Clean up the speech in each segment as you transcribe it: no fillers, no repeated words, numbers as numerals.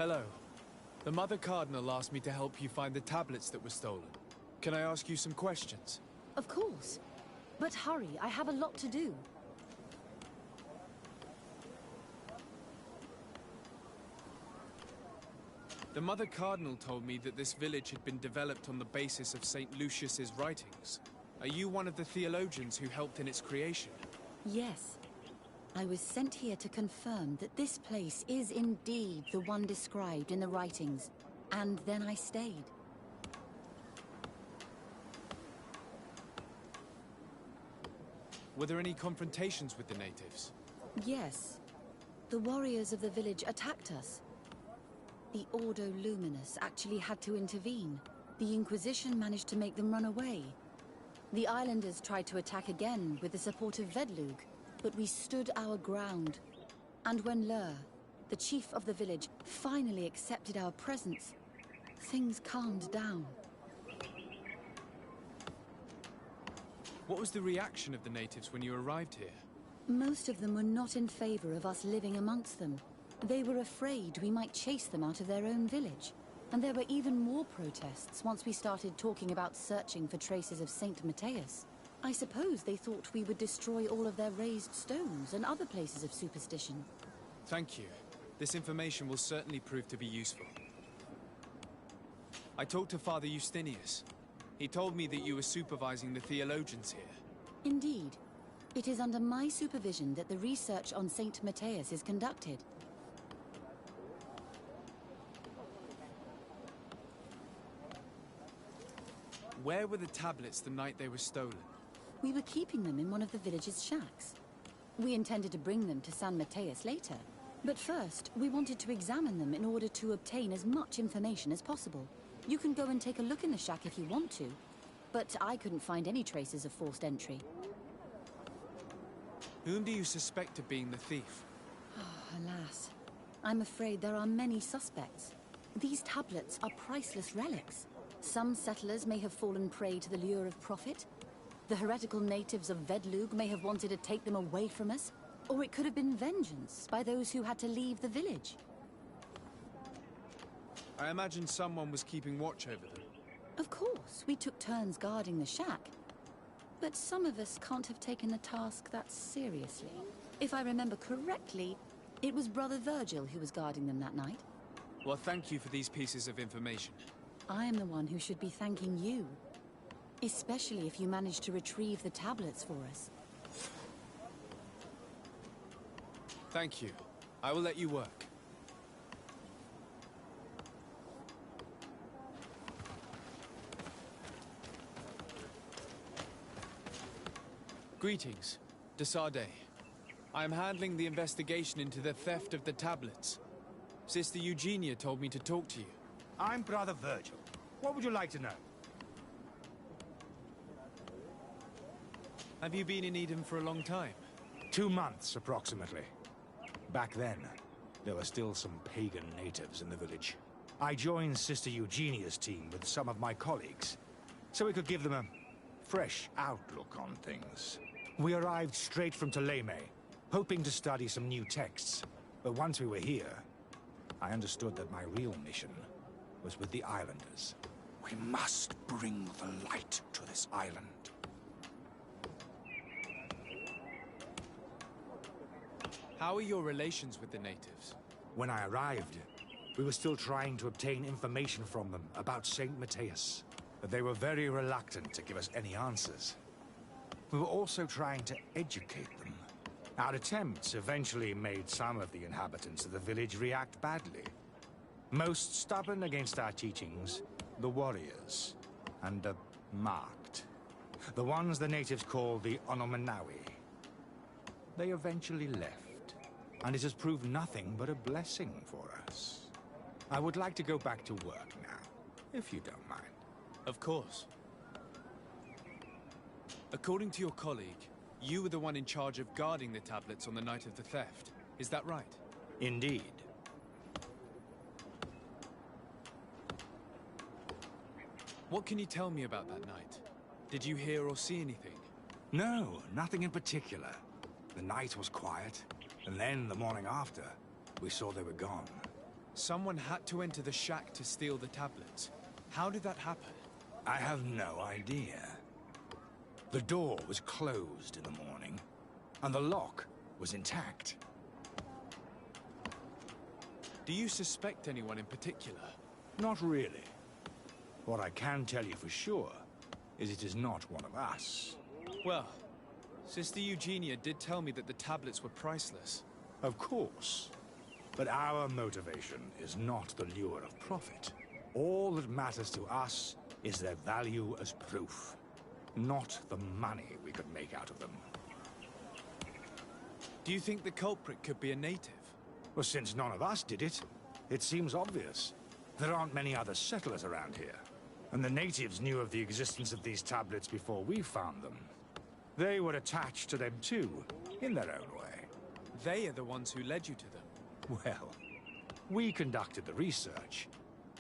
Hello. The Mother Cardinal asked me to help you find the tablets that were stolen. Can I ask you some questions? Of course. But hurry, I have a lot to do. The Mother Cardinal told me that this village had been developed on the basis of St. Lucius's writings. Are you one of the theologians who helped in its creation? Yes. I was sent here to confirm that this place is indeed the one described in the writings, and then I stayed. Were there any confrontations with the natives? Yes. The warriors of the village attacked us. The Ordo Luminous actually had to intervene. The Inquisition managed to make them run away. The islanders tried to attack again with the support of Vedlug, but we stood our ground. And when Lur, the chief of the village, finally accepted our presence, things calmed down. What was the reaction of the natives when you arrived here? Most of them were not in favor of us living amongst them. They were afraid we might chase them out of their own village. And there were even more protests once we started talking about searching for traces of Saint Matthias. I suppose they thought we would destroy all of their raised stones and other places of superstition. Thank you. This information will certainly prove to be useful. I talked to Father Justinius. He told me that you were supervising the theologians here. Indeed. It is under my supervision that the research on Saint Matthias is conducted. Where were the tablets the night they were stolen? We were keeping them in one of the village's shacks. We intended to bring them to San Matthias later. But first, we wanted to examine them in order to obtain as much information as possible. You can go and take a look in the shack if you want to. But I couldn't find any traces of forced entry. Whom do you suspect of being the thief? Alas. I'm afraid there are many suspects. These tablets are priceless relics. Some settlers may have fallen prey to the lure of profit. The heretical natives of Vedlug may have wanted to take them away from us. Or it could have been vengeance by those who had to leave the village. I imagine someone was keeping watch over them. Of course, we took turns guarding the shack. But some of us can't have taken the task that seriously. If I remember correctly, it was Brother Virgil who was guarding them that night. Well, thank you for these pieces of information. I am the one who should be thanking you. Especially if you managed to retrieve the tablets for us. Thank you. I will let you work. Greetings. Desarde. I am handling the investigation into the theft of the tablets. Sister Eugenia told me to talk to you. I'm Brother Virgil. What would you like to know? Have you been in Eden for a long time? 2 months, approximately. Back then, there were still some pagan natives in the village. I joined Sister Eugenia's team with some of my colleagues, so we could give them a fresh outlook on things. We arrived straight from Ptolemy, hoping to study some new texts. But once we were here, I understood that my real mission was with the islanders. We must bring the light to this island. How are your relations with the natives? When I arrived, we were still trying to obtain information from them about Saint Matthias, but they were very reluctant to give us any answers. We were also trying to educate them. Our attempts eventually made some of the inhabitants of the village react badly. Most stubborn against our teachings, the warriors, and the marked. The ones the natives call the Onomanawi. They eventually left, and it has proved nothing but a blessing for us. I would like to go back to work now, if you don't mind. Of course. According to your colleague, you were the one in charge of guarding the tablets on the night of the theft. Is that right? Indeed. What can you tell me about that night? Did you hear or see anything? No, nothing in particular. The night was quiet, and then the morning after, we saw they were gone. Someone had to enter the shack to steal the tablets. How did that happen? I have no idea. The door was closed in the morning, and the lock was intact. Do you suspect anyone in particular? Not really. What I can tell you for sure is it is not one of us. Well, Sister Eugenia did tell me that the tablets were priceless. Of course. But our motivation is not the lure of profit. All that matters to us is their value as proof, not the money we could make out of them. Do you think the culprit could be a native? Well, since none of us did it, it seems obvious. There aren't many other settlers around here, and the natives knew of the existence of these tablets before we found them. They were attached to them too, in their own way. They are the ones who led you to them. Well, we conducted the research,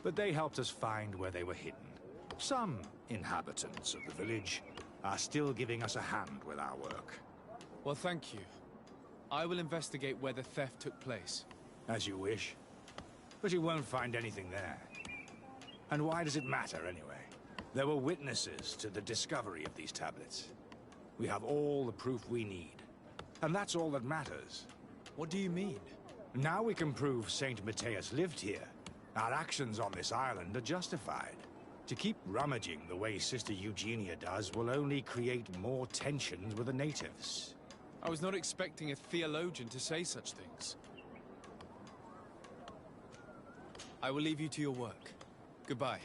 but they helped us find where they were hidden. Some inhabitants of the village are still giving us a hand with our work. Well, thank you. I will investigate where the theft took place. As you wish. But you won't find anything there. And why does it matter, anyway? There were witnesses to the discovery of these tablets. We have all the proof we need. And that's all that matters. What do you mean? Now we can prove Saint Matthias lived here. Our actions on this island are justified. To keep rummaging the way Sister Eugenia does will only create more tensions with the natives. I was not expecting a theologian to say such things. I will leave you to your work. Goodbye.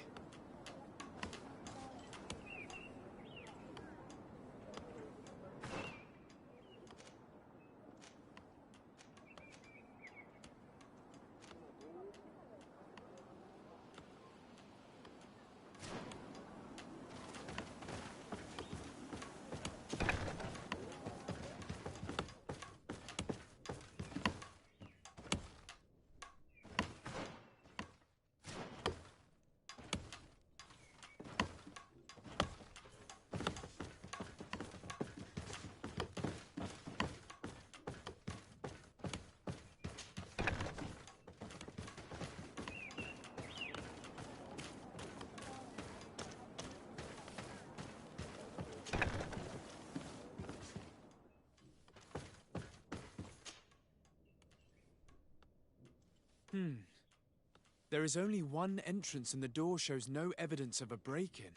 There is only one entrance and the door shows no evidence of a break-in.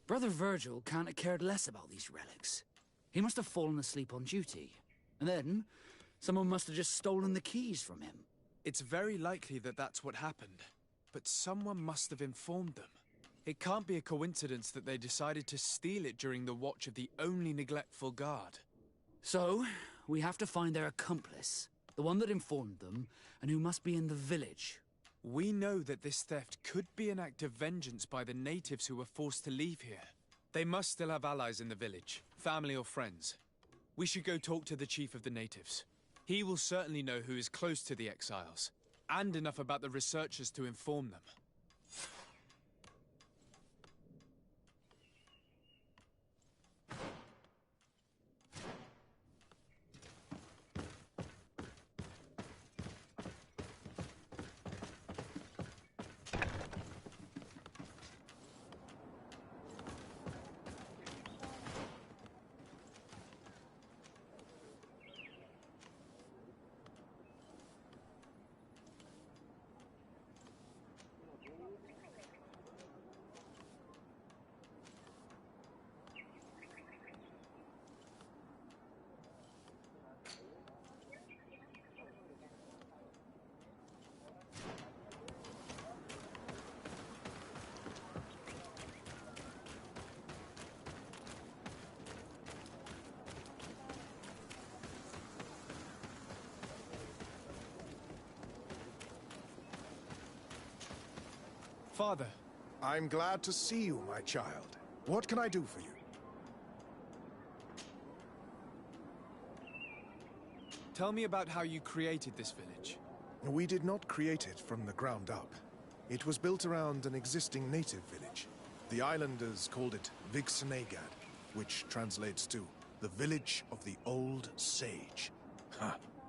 Brother Virgil can't have cared less about these relics. He must have fallen asleep on duty. And then, someone must have just stolen the keys from him. It's very likely that that's what happened. But someone must have informed them. It can't be a coincidence that they decided to steal it during the watch of the only neglectful guard. So, we have to find their accomplice. The one that informed them, and who must be in the village. We know that this theft could be an act of vengeance by the natives who were forced to leave here. They must still have allies in the village, family or friends. We should go talk to the chief of the natives. He will certainly know who is close to the exiles, and enough about the researchers to inform them. Father. I'm glad to see you, my child. What can I do for you? Tell me about how you created this village. We did not create it from the ground up. It was built around an existing native village. The islanders called it Vixenagad, which translates to the village of the old sage.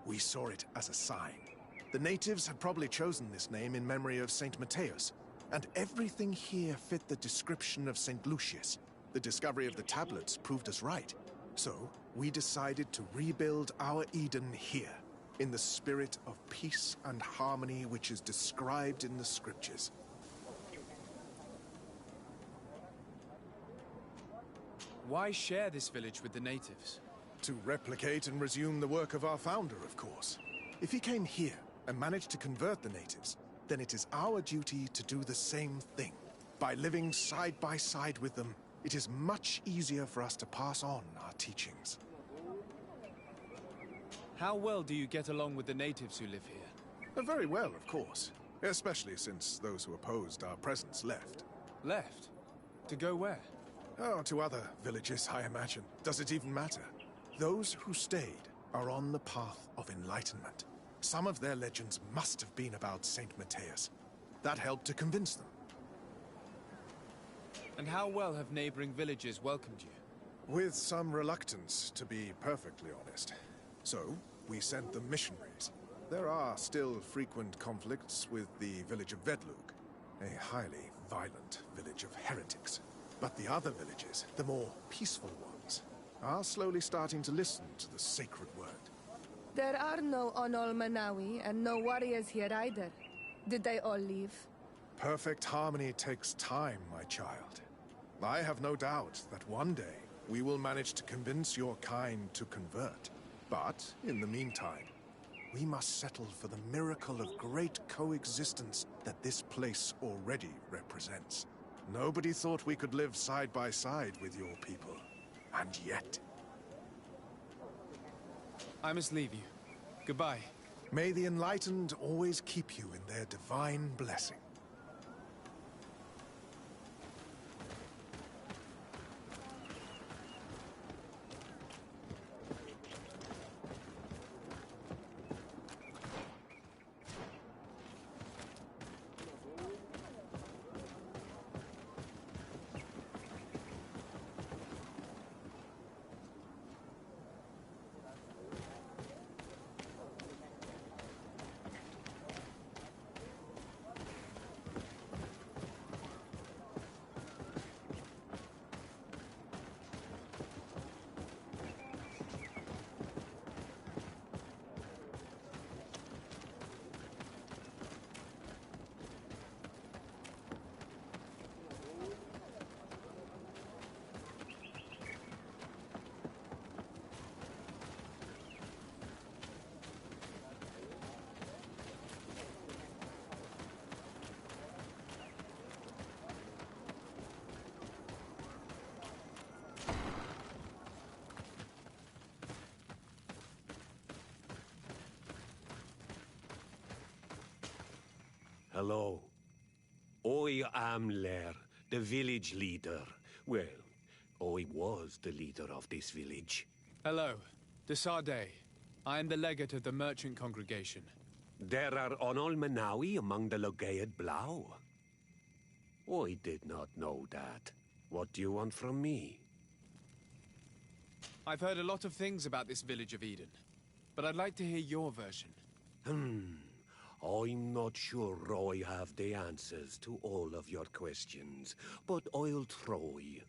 We saw it as a sign. The natives had probably chosen this name in memory of Saint Matthias, and everything here fit the description of Saint Lucius. The discovery of the tablets proved us right. So, we decided to rebuild our Eden here, in the spirit of peace and harmony which is described in the scriptures. Why share this village with the natives? To replicate and resume the work of our founder, of course. If he came here and managed to convert the natives, then it is our duty to do the same thing. By living side by side with them, it is much easier for us to pass on our teachings. How well do you get along with the natives who live here? Very well, of course. Especially since those who opposed our presence left. Left? To go where? Oh, to other villages, I imagine. Does it even matter? Those who stayed are on the path of enlightenment. Some of their legends must have been about Saint Matthias. That helped to convince them. And how well have neighboring villages welcomed you? With some reluctance, to be perfectly honest. So, we sent them missionaries. There are still frequent conflicts with the village of Vedlug, a highly violent village of heretics. But the other villages, the more peaceful ones, are slowly starting to listen to the sacred word. There are no Onol Manawi and no warriors here either. Did they all leave? Perfect harmony takes time, my child. I have no doubt that one day we will manage to convince your kind to convert. But, in the meantime, we must settle for the miracle of great coexistence that this place already represents. Nobody thought we could live side by side with your people. And yet... I must leave you. Goodbye. May the enlightened always keep you in their divine blessing. Hello. I am Lair, the village leader. Well, I was the leader of this village. Hello. Desade. I am the legate of the merchant congregation. There are Onol Manawi among the Logead Blau. I did not know that. What do you want from me? I've heard a lot of things about this village of Eden, but I'd like to hear your version. I'm not sure I have the answers to all of your questions, but I'll try.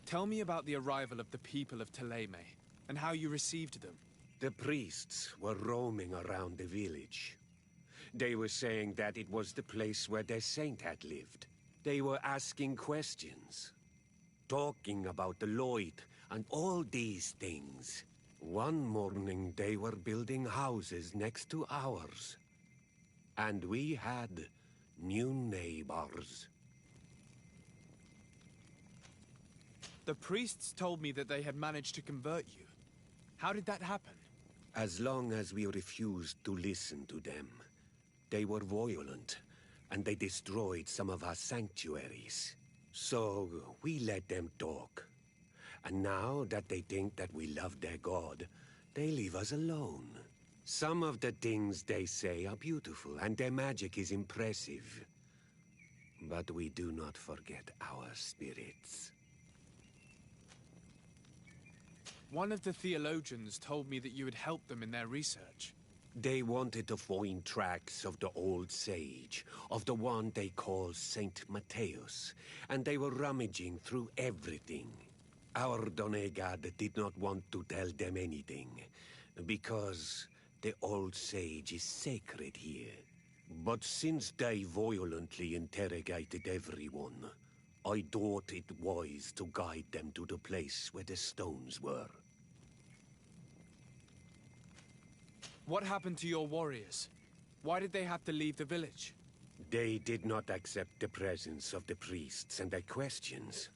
Tell me about the arrival of the people of Teleme, and how you received them. The priests were roaming around the village. They were saying that it was the place where their saint had lived. They were asking questions, talking about the light and all these things. One morning they were building houses next to ours. And we had new neighbors. The priests told me that they had managed to convert you. How did that happen? As long as we refused to listen to them, they were violent, and they destroyed some of our sanctuaries. So we let them talk. And now that they think that we love their god, they leave us alone. Some of the things they say are beautiful, and their magic is impressive. But we do not forget our spirits. One of the theologians told me that you had helped them in their research. They wanted to find tracks of the old sage, of the one they call Saint Matthäus, and they were rummaging through everything. Our Donegad did not want to tell them anything, because the old sage is sacred here. But since they violently interrogated everyone, I thought it wise to guide them to the place where the stones were. What happened to your warriors? Why did they have to leave the village? They did not accept the presence of the priests and their questions.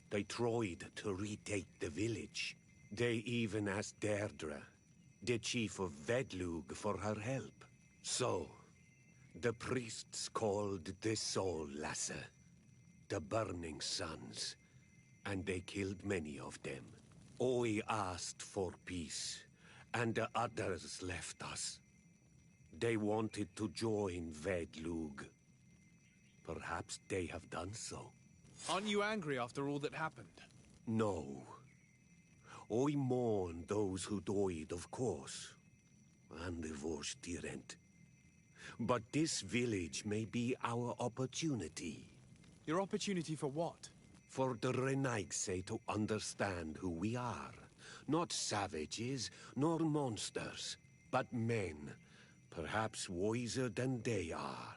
They tried to retake the village. They even asked Deirdre, the chief of Vedlug, for her help. So, the priests called the Soul Lasser, the Burning Suns, and they killed many of them. I asked for peace, and the others left us. They wanted to join Vedlug. Perhaps they have done so. Aren't you angry after all that happened? No. I mourn those who died, of course, and the Vorstyrent. But this village may be our opportunity. Your opportunity for what? For the Renaigse to understand who we are. Not savages, nor monsters, but men, perhaps wiser than they are.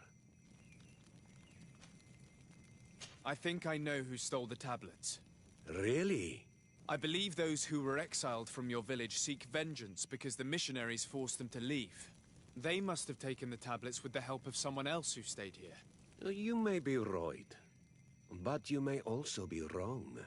I think I know who stole the tablets. Really? I believe those who were exiled from your village seek vengeance because the missionaries forced them to leave. They must have taken the tablets with the help of someone else who stayed here. You may be right, but you may also be wrong.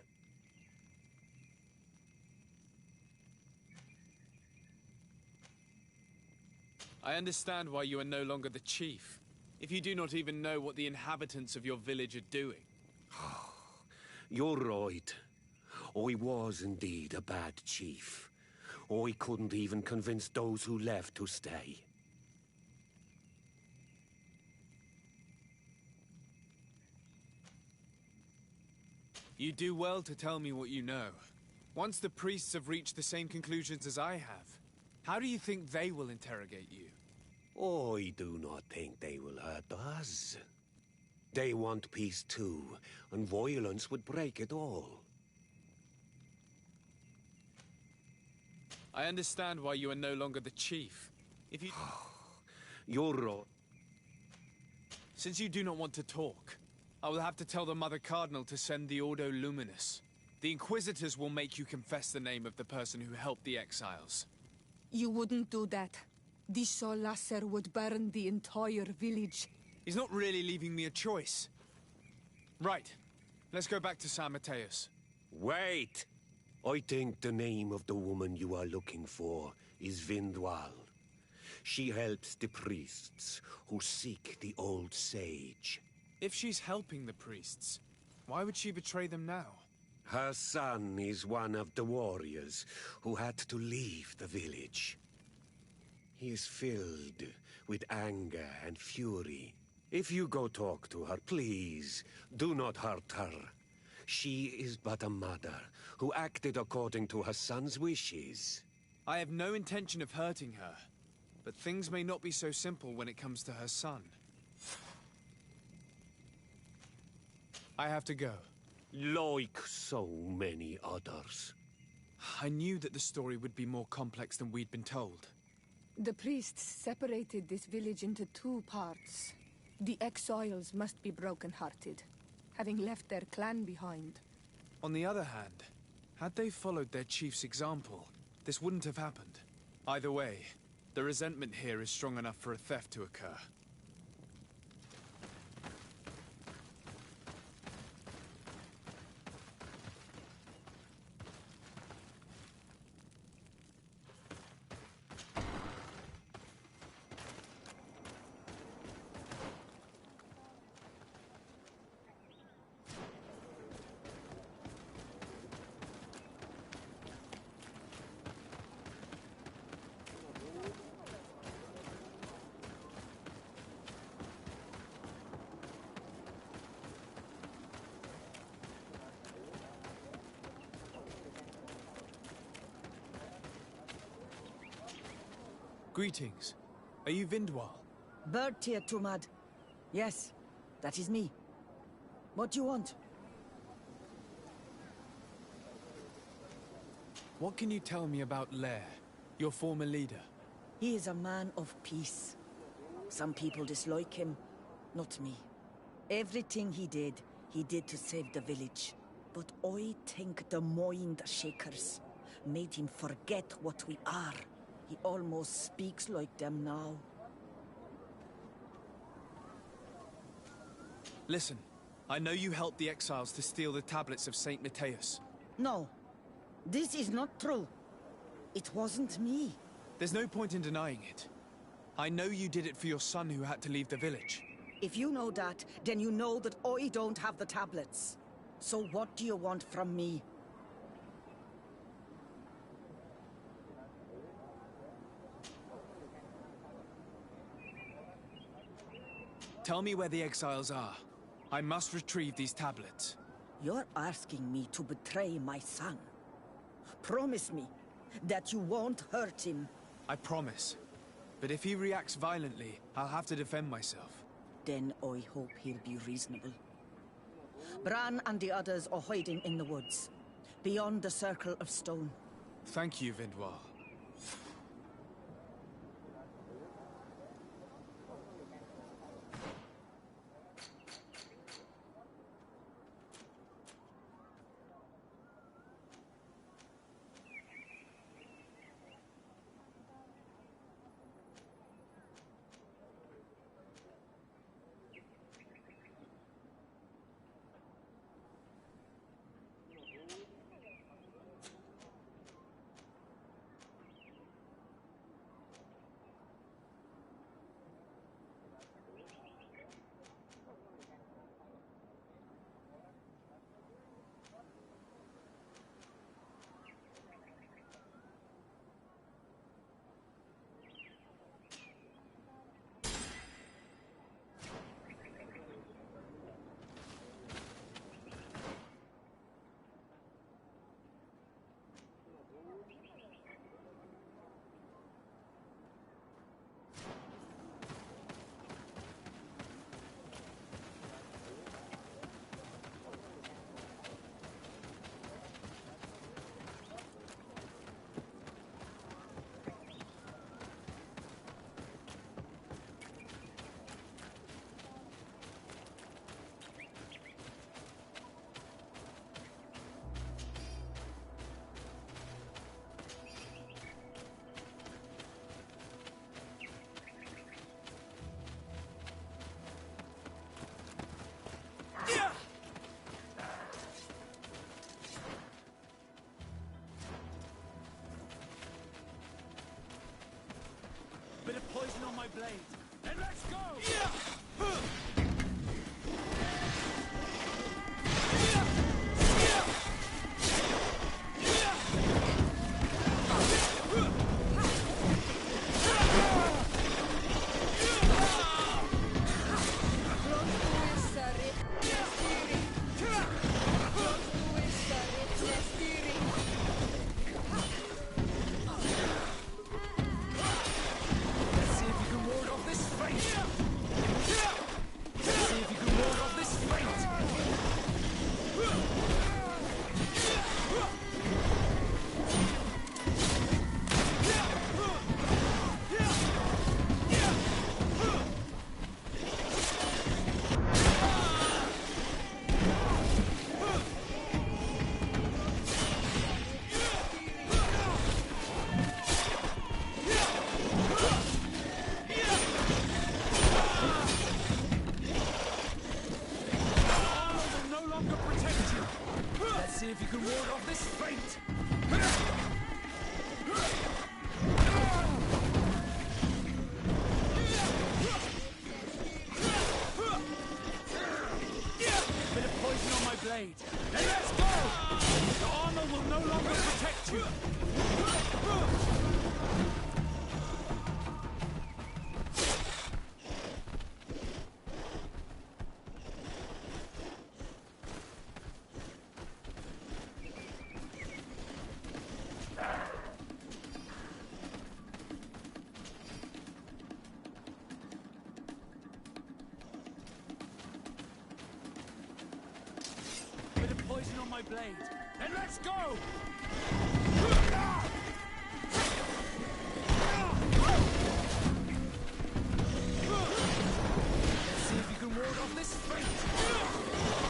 I understand why you are no longer the chief, if you do not even know what the inhabitants of your village are doing. You're right. I was indeed a bad chief. I couldn't even convince those who left to stay. You do well to tell me what you know. Once the priests have reached the same conclusions as I have, how do you think they will interrogate you? I do not think they will hurt us. They want peace too, and violence would break it all. I understand why you are no longer the chief. If you... You're right. Since you do not want to talk, I will have to tell the Mother Cardinal to send the Ordo Luminous. The Inquisitors will make you confess the name of the person who helped the exiles. You wouldn't do that. The Soul Lasser would burn the entire village. He's not really leaving me a choice. Right. Let's go back to San Matthäus. Wait! I think the name of the woman you are looking for is Vindwal. She helps the priests who seek the old sage. If she's helping the priests, why would she betray them now? Her son is one of the warriors who had to leave the village. He is filled with anger and fury. If you go talk to her, please, do not hurt her. She is but a mother who acted according to her son's wishes. I have no intention of hurting her, but things may not be so simple when it comes to her son. I have to go. Like so many others. I knew that the story would be more complex than we'd been told. The priests separated this village into two parts. The exiles must be broken-hearted, having left their clan behind. On the other hand, had they followed their chief's example, this wouldn't have happened. Either way, the resentment here is strong enough for a theft to occur. Greetings. Are you Vindwal? Bird tier Tumad. Yes, that is me. What do you want? What can you tell me about Lair, your former leader? He is a man of peace. Some people dislike him, not me. Everything he did to save the village. But I think the Mind Shakers made him forget what we are. He almost speaks like them now. Listen, I know you helped the exiles to steal the tablets of Saint Matthias. No, this is not true. It wasn't me. There's no point in denying it. I know you did it for your son who had to leave the village. If you know that, then you know that I don't have the tablets. So what do you want from me? Tell me where the exiles are. I must retrieve these tablets. You're asking me to betray my son. Promise me that you won't hurt him. I promise. But if he reacts violently, I'll have to defend myself. Then I hope he'll be reasonable. Bran and the others are hiding in the woods, beyond the Circle of Stone. Thank you, Vindwal. Bit of poison on my blade. And let's go! See if you can ward off this fate! Bit of poison on my blade. Then let's go! Your armor will no longer protect you! my blade. Then let's go! Let's see if you can ward off this fate.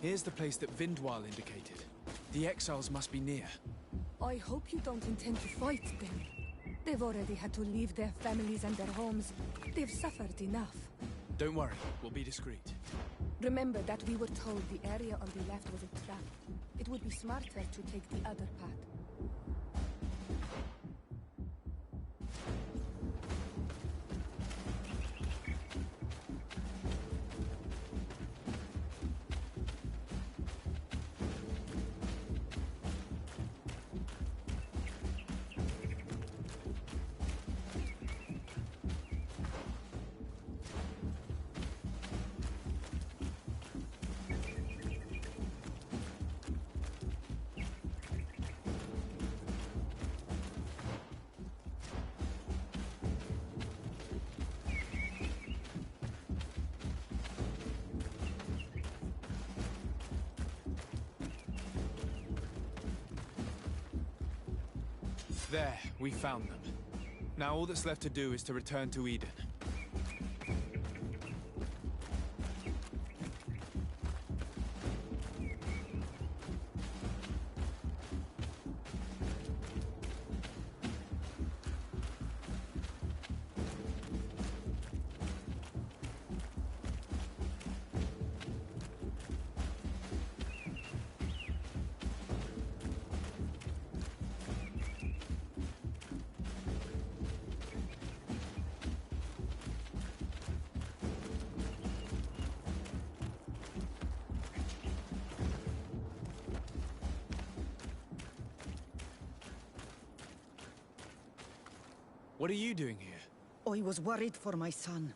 Here's the place that Vindwal indicated. The exiles must be near. I hope you don't intend to fight them. They've already had to leave their families and their homes. They've suffered enough. Don't worry, we'll be discreet. Remember that we were told the area on the left was a trap. It would be smarter to take the other path. There, we found them. Now all that's left to do is to return to Eden. What are you doing here? I was worried for my son.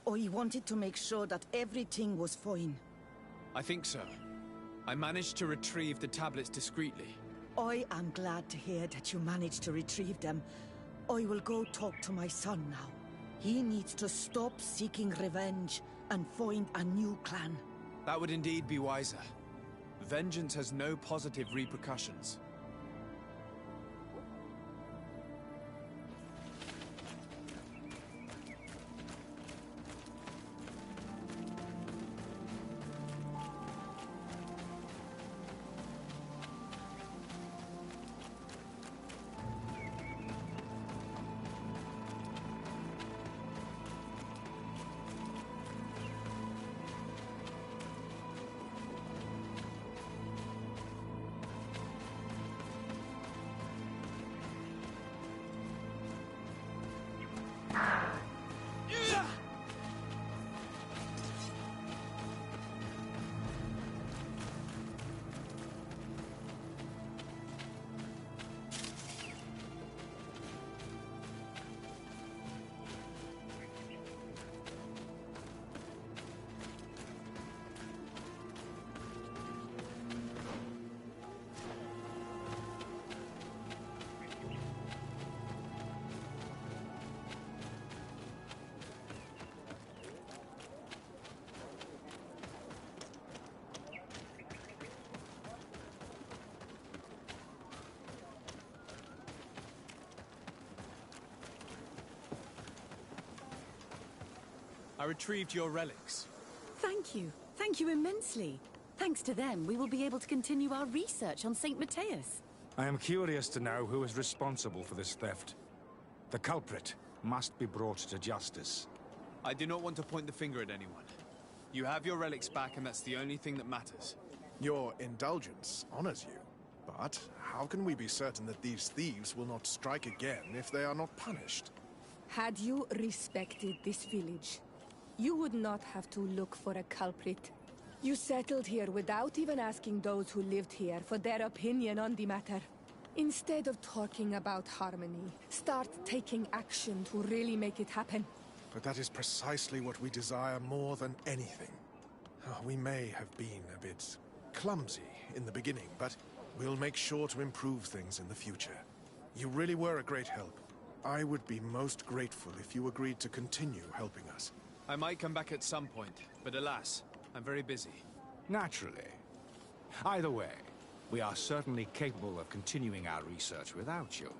I wanted to make sure that everything was fine. I think so. I managed to retrieve the tablets discreetly. I am glad to hear that you managed to retrieve them. I will go talk to my son now. He needs to stop seeking revenge and find a new clan. That would indeed be wiser. Vengeance has no positive repercussions. I retrieved your relics. Thank you. Thank you immensely. Thanks to them, we will be able to continue our research on St. Matthias. I am curious to know who is responsible for this theft. The culprit must be brought to justice. I do not want to point the finger at anyone. You have your relics back, and that's the only thing that matters. Your indulgence honors you. But how can we be certain that these thieves will not strike again if they are not punished? Had you respected this village, you would not have to look for a culprit. You settled here without even asking those who lived here for their opinion on the matter. Instead of talking about harmony, start taking action to really make it happen. But that is precisely what we desire more than anything. We may have been a bit clumsy in the beginning, but we'll make sure to improve things in the future. You really were a great help. I would be most grateful if you agreed to continue helping us. I might come back at some point, but alas, I'm very busy. Naturally. Either way, we are certainly capable of continuing our research without you.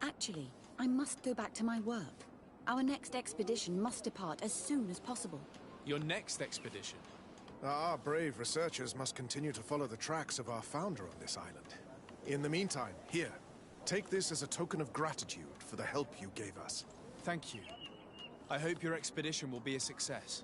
Actually, I must go back to my work. Our next expedition must depart as soon as possible. Your next expedition? Our brave researchers must continue to follow the tracks of our founder on this island. In the meantime, here, take this as a token of gratitude for the help you gave us. Thank you. I hope your expedition will be a success.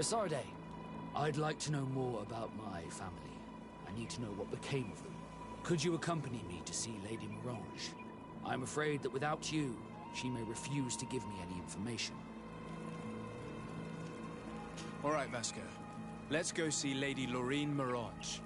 Desarde, I'd like to know more about my family. I need to know what became of them. Could you accompany me to see Lady Mirange? I'm afraid that without you, she may refuse to give me any information. All right, Vasco. Let's go see Lady Loreen Mirange.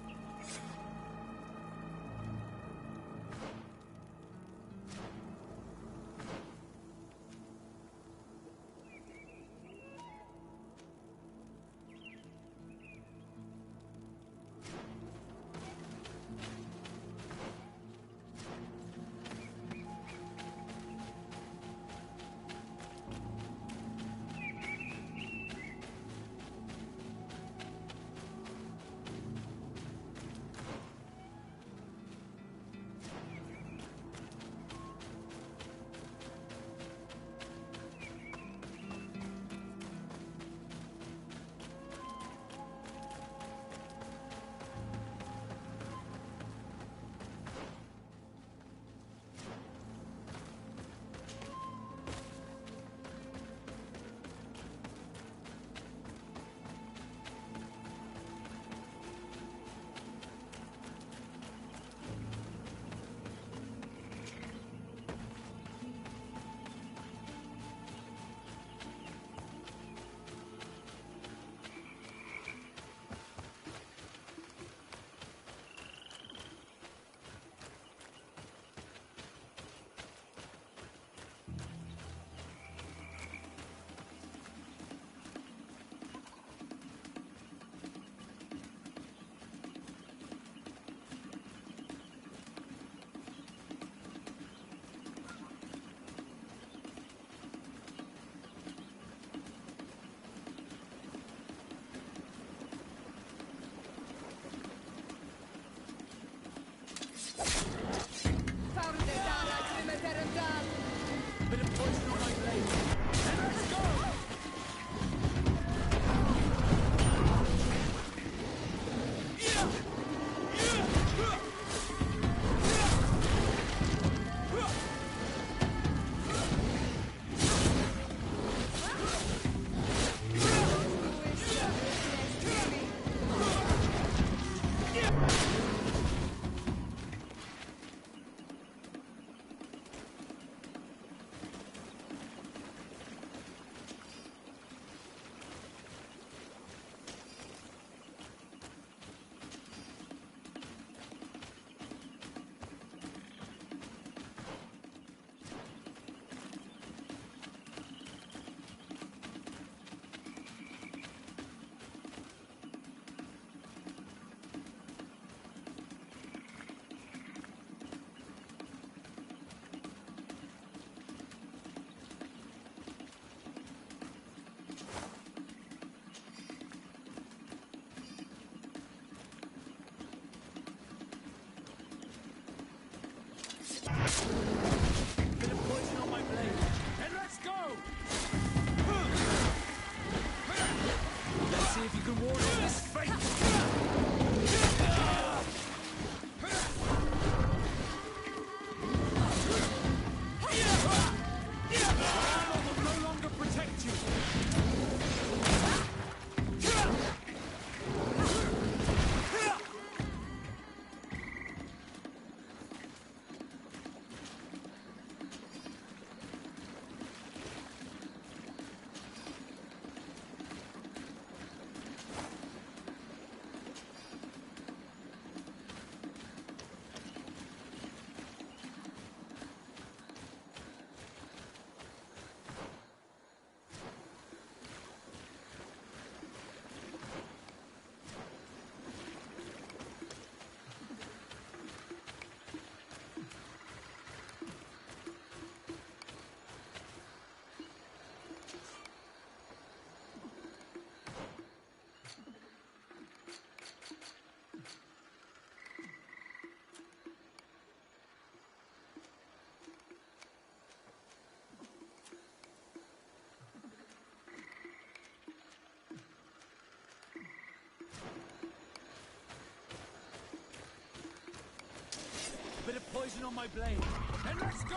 poison on my blade. And let's go!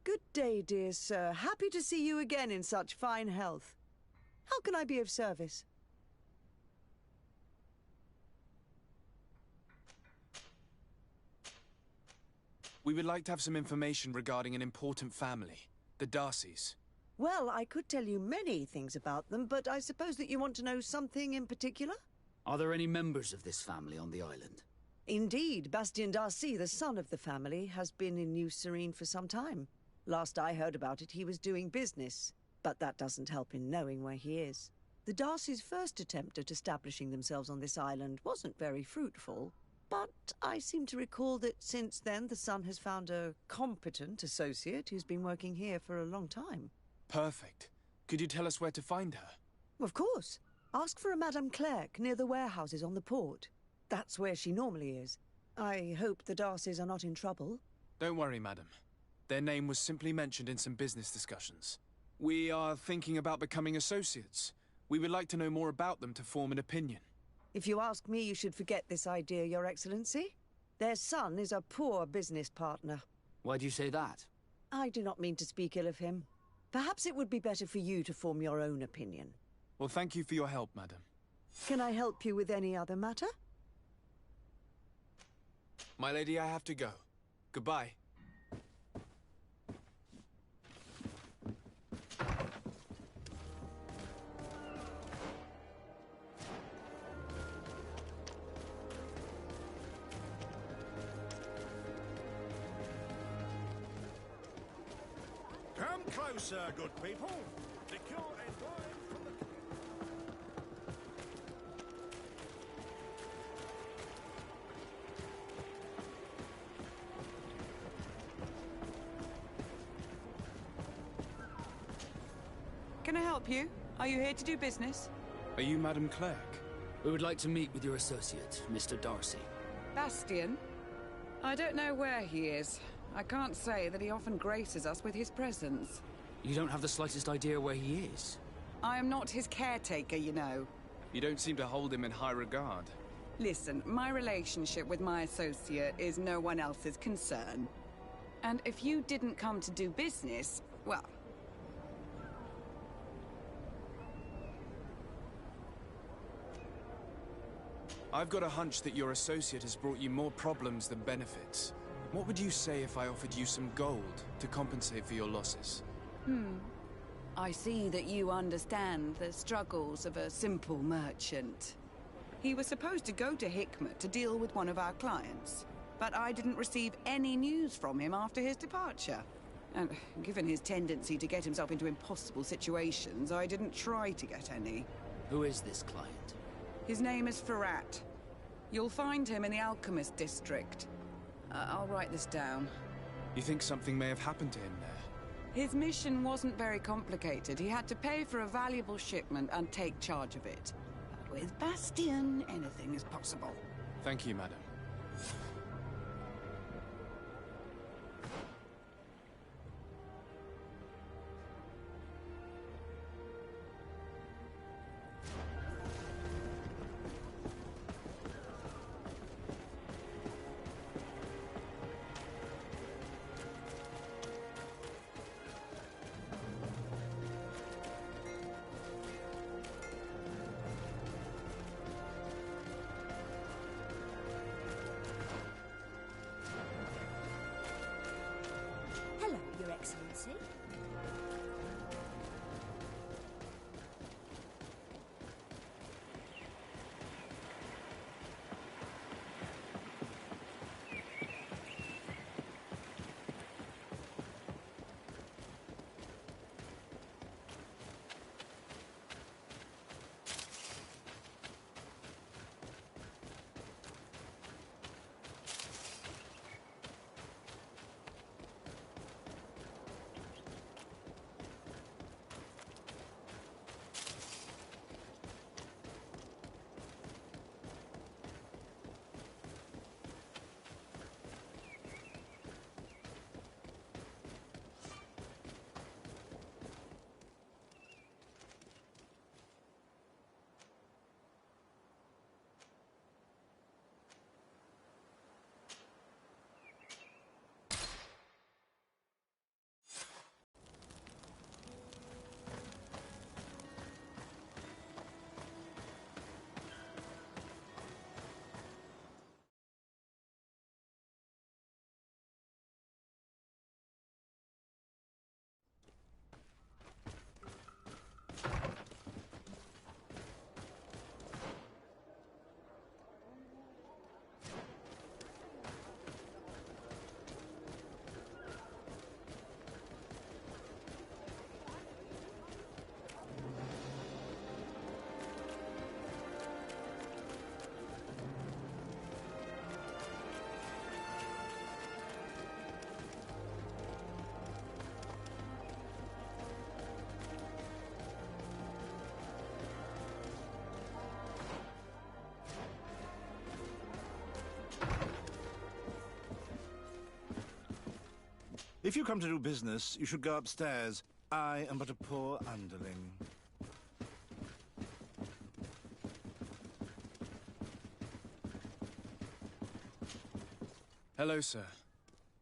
Good day, dear sir. Happy to see you again in such fine health. How can I be of service? We would like to have some information regarding an important family, the Darcys. Well, I could tell you many things about them, but I suppose that you want to know something in particular? Are there any members of this family on the island? Indeed, Bastien Darcy, the son of the family, has been in New Serene for some time. Last I heard about it, he was doing business, but that doesn't help in knowing where he is. The Darcys' first attempt at establishing themselves on this island wasn't very fruitful, but I seem to recall that since then the son has found a competent associate who's been working here for a long time. Perfect. Could you tell us where to find her? Of course. Ask for a Madame Clerc near the warehouses on the port. That's where she normally is. I hope the Darcys are not in trouble. Don't worry, madam. Their name was simply mentioned in some business discussions. We are thinking about becoming associates. We would like to know more about them to form an opinion. If you ask me, you should forget this idea, Your Excellency. Their son is a poor business partner. Why do you say that? I do not mean to speak ill of him. Perhaps it would be better for you to form your own opinion. Well, thank you for your help, madam. Can I help you with any other matter? My lady, I have to go. Goodbye. Come closer, good people. The cure is going from the... Can I help you? Are you here to do business? Are you Madame Clerc? We would like to meet with your associate, Mr. Darcy. Bastien? I don't know where he is. I can't say that he often graces us with his presence. You don't have the slightest idea where he is? I am not his caretaker, you know. You don't seem to hold him in high regard. Listen, my relationship with my associate is no one else's concern. And if you didn't come to do business, well... I've got a hunch that your associate has brought you more problems than benefits. What would you say if I offered you some gold to compensate for your losses? I see that you understand the struggles of a simple merchant. He was supposed to go to Hikmet to deal with one of our clients, but I didn't receive any news from him after his departure. And given his tendency to get himself into impossible situations, I didn't try to get any. Who is this client? His name is Ferrat. You'll find him in the Alchemist District. I'll write this down. You think something may have happened to him there? His mission wasn't very complicated. He had to pay for a valuable shipment and take charge of it. But with Bastien, anything is possible. Thank you, madam. If you come to do business, you should go upstairs. I am but a poor underling. Hello, sir.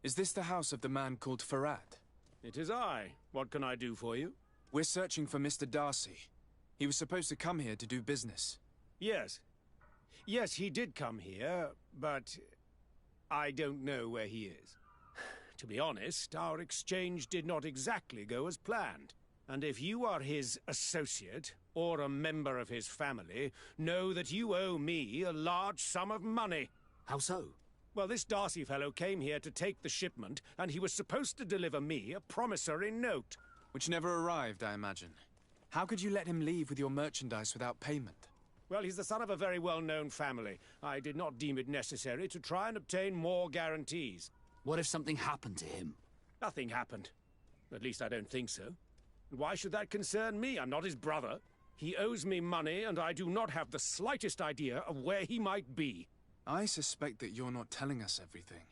Is this the house of the man called Farad? It is I. What can I do for you? We're searching for Mr. Darcy. He was supposed to come here to do business. Yes. Yes, he did come here, but I don't know where he is. To be honest, our exchange did not exactly go as planned. And if you are his associate, or a member of his family, know that you owe me a large sum of money. How so? Well, this Darcy fellow came here to take the shipment, and he was supposed to deliver me a promissory note. Which never arrived, I imagine. How could you let him leave with your merchandise without payment? Well, he's the son of a very well-known family. I did not deem it necessary to try and obtain more guarantees. What if something happened to him? Nothing happened. At least I don't think so. And why should that concern me? I'm not his brother. He owes me money, and I do not have the slightest idea of where he might be. I suspect that you're not telling us everything.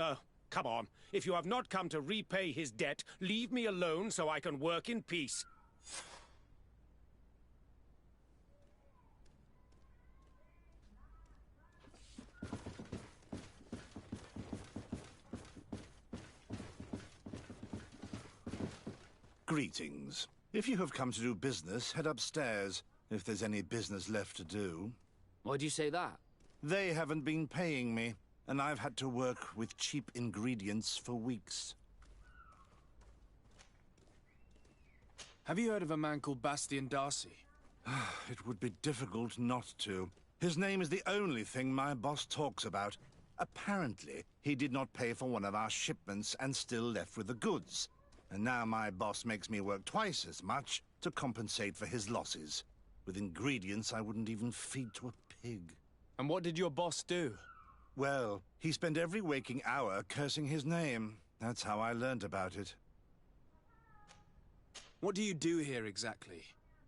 Oh, come on. If you have not come to repay his debt, leave me alone so I can work in peace. Greetings. If you have come to do business, head upstairs, if there's any business left to do. Why do you say that? They haven't been paying me, and I've had to work with cheap ingredients for weeks. Have you heard of a man called Bastian Darcy? It would be difficult not to. His name is the only thing my boss talks about. Apparently, he did not pay for one of our shipments and still left with the goods. And now my boss makes me work twice as much to compensate for his losses. With ingredients I wouldn't even feed to a pig. And what did your boss do? Well, he spent every waking hour cursing his name. That's how I learned about it. What do you do here exactly?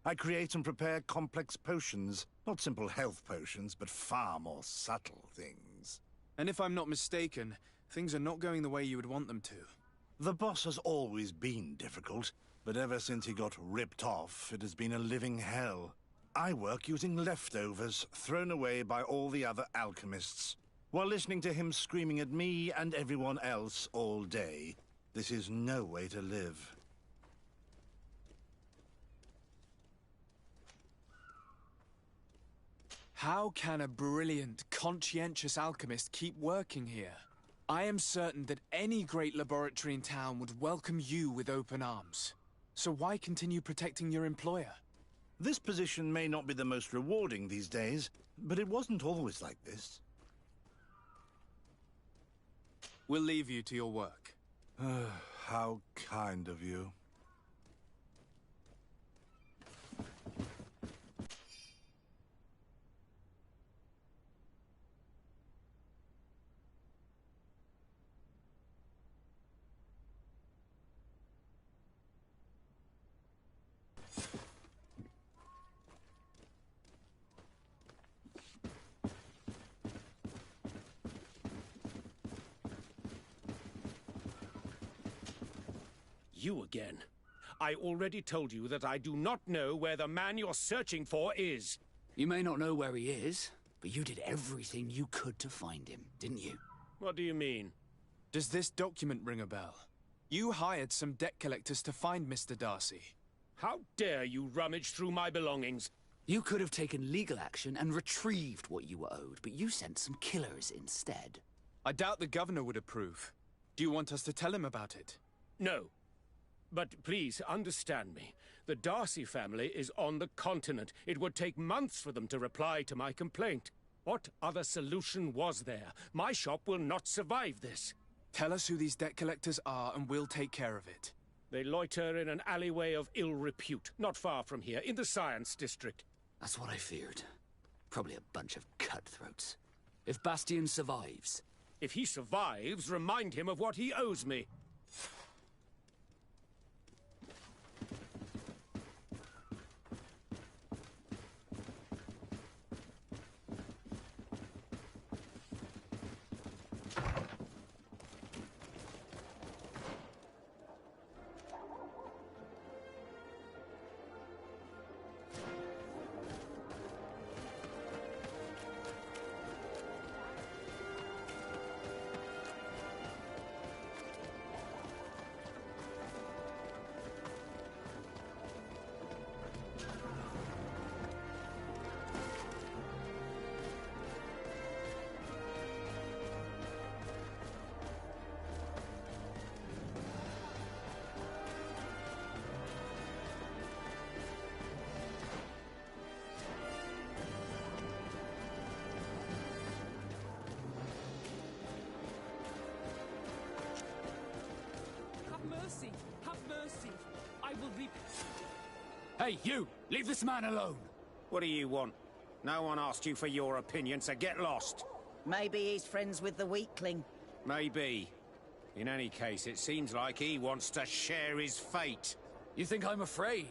I create and prepare complex potions. Not simple health potions, but far more subtle things. And if I'm not mistaken, things are not going the way you would want them to. The boss has always been difficult, but ever since he got ripped off, it has been a living hell. I work using leftovers thrown away by all the other alchemists, while listening to him screaming at me and everyone else all day. This is no way to live. How can a brilliant, conscientious alchemist keep working here? I am certain that any great laboratory in town would welcome you with open arms. So why continue protecting your employer? This position may not be the most rewarding these days, but it wasn't always like this. We'll leave you to your work. How kind of you. You again. I already told you that I do not know where the man you're searching for is. You may not know where he is, but you did everything you could to find him, didn't you? What do you mean? Does this document ring a bell? You hired some debt collectors to find Mr. Darcy. How dare you rummage through my belongings? You could have taken legal action and retrieved what you were owed, but you sent some killers instead. I doubt the governor would approve. Do you want us to tell him about it? No. But please, understand me. The Darcy family is on the continent. It would take months for them to reply to my complaint. What other solution was there? My shop will not survive this. Tell us who these debt collectors are and we'll take care of it. They loiter in an alleyway of ill repute, not far from here, in the Science District. That's what I feared. Probably a bunch of cutthroats. If Bastian survives... If he survives, remind him of what he owes me. mercy! Have mercy! I will be... Hey, you! Leave this man alone! What do you want? No one asked you for your opinion, so get lost. Maybe he's friends with the weakling. Maybe. In any case, it seems like he wants to share his fate. You think I'm afraid?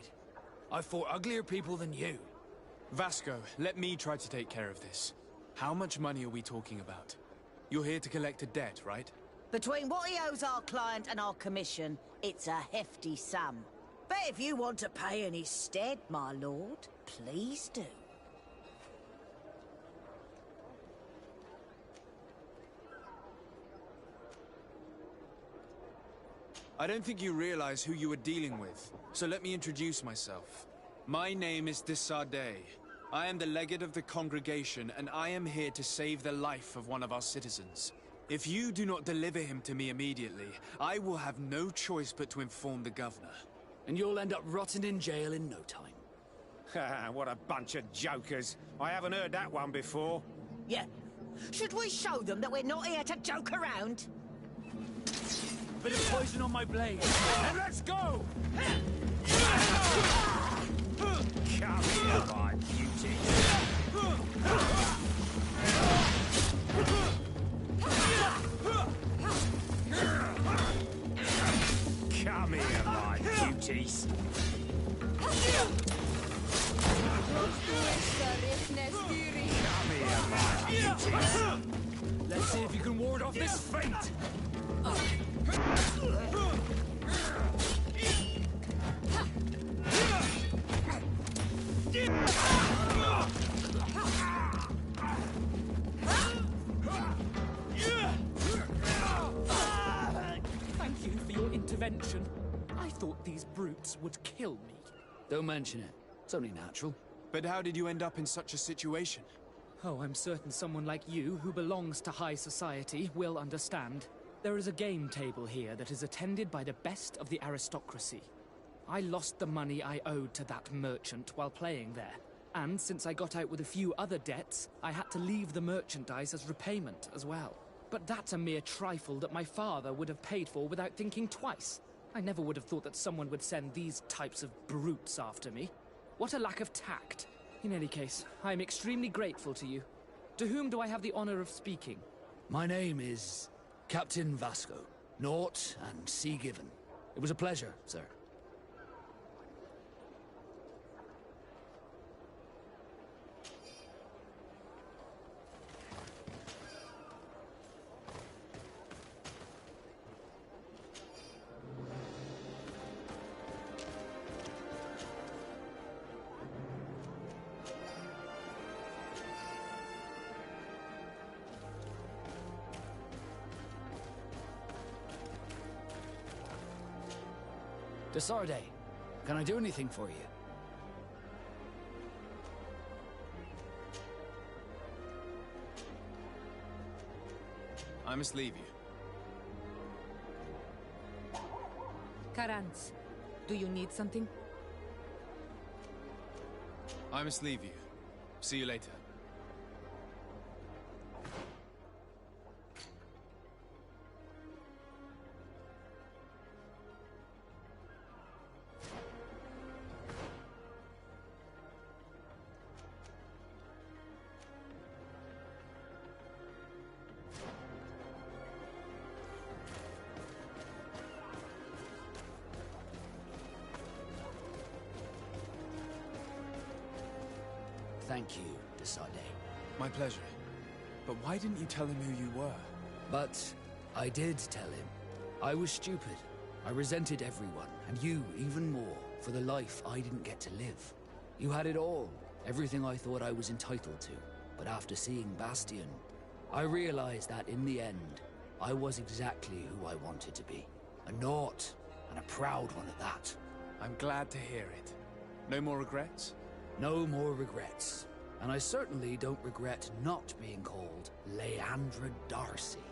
I've fought uglier people than you. Vasco, let me try to take care of this. How much money are we talking about? You're here to collect a debt, right? Between what he owes our client and our commission, it's a hefty sum. But if you want to pay in his stead, my lord, please do. I don't think you realize who you are dealing with, so let me introduce myself. My name is Desardet. I am the legate of the congregation, and I am here to save the life of one of our citizens. If you do not deliver him to me immediately, I will have no choice but to inform the governor. And you'll end up rotting in jail in no time. What a bunch of jokers. I haven't heard that one before. Yeah. Should we show them that we're not here to joke around? Bit of poison on my blade. Now let's go! Come here, my beauty. Come here, my beauties. Come here, my beauties. Let's see if you can ward off this fate. Thank you for your intervention. I thought these brutes would kill me. Don't mention it. It's only natural. But how did you end up in such a situation? Oh, I'm certain someone like you, who belongs to high society, will understand. There is a game table here that is attended by the best of the aristocracy. I lost the money I owed to that merchant while playing there. And since I got out with a few other debts, I had to leave the merchandise as repayment as well. But that's a mere trifle that my father would have paid for without thinking twice. I never would have thought that someone would send these types of brutes after me. What a lack of tact. In any case, I am extremely grateful to you. To whom do I have the honor of speaking? My name is Captain Vasco. Naught and sea given. It was a pleasure, sir. Desardet, can I do anything for you? I must leave you. Carans, do you need something? I must leave you. See you later. Thank you, Desardet. My pleasure. But why didn't you tell him who you were? But I did tell him. I was stupid. I resented everyone, and you even more, for the life I didn't get to live. You had it all, everything I thought I was entitled to. But after seeing Bastion, I realized that in the end, I was exactly who I wanted to be. A naught, and a proud one at that. I'm glad to hear it. No more regrets? No more regrets. And I certainly don't regret not being called Leandra Darcy.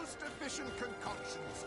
most efficient concoctions.